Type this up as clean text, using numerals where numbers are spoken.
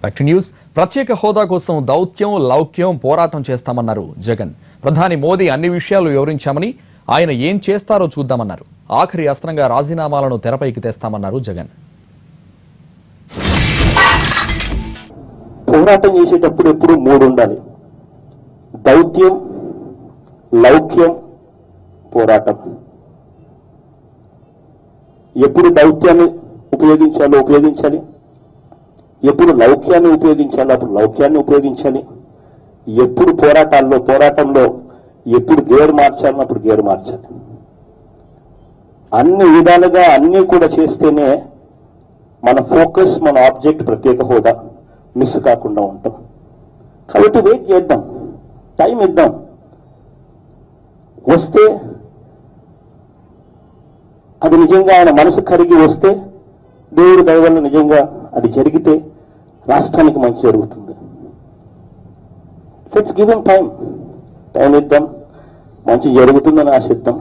Back to news. ప్రత్యేక హోదా కోసం దౌత్యం లౌక్యం పోరాటం చేస్తామన్నారు జగన్. ప్రధాని మోదీ అన్ని విషయాలు వివరించామని, ఆయన ఏం చేస్తారో చూద్దామన్నారు. ఆఖరి అస్త్రంగా రాజీనామాలను తెరపైకి తెస్తామన్నారు జగన్. పోరాటం చేసేటప్పుడు ఎప్పుడు మూడు ఉండాలి: దౌత్యం, లౌక్యం, పోరాటం. ఎప్పుడు దౌత్యాన్ని ఉపయోగించాలి, ఎప్పుడు లౌక్యాన్ని ఉపయోగించాలో అప్పుడు లౌక్యాన్ని ఉపయోగించాలి. ఎప్పుడు పోరాటంలో ఎప్పుడు గేర్ మార్చాలో అప్పుడు గేర్ మార్చాలి. అన్ని విధాలుగా అన్నీ కూడా చేస్తేనే మన ఫోకస్, మన ఆబ్జెక్ట్ ప్రత్యేక హోదా మిస్ కాకుండా ఉంటాం. కాబట్టి వెయిట్ చేద్దాం, టైం ఇద్దాం. వస్తే అది నిజంగా ఆయన మనసు కరిగి వస్తే, దేవుడి దయ వల్ల నిజంగా అది జరిగితే రాష్ట్రానికి మంచి జరుగుతుంది. లెట్స్ గివ్ హిమ్ టైం ఇద్దాం, మంచి జరుగుతుందని ఆశిద్దాం.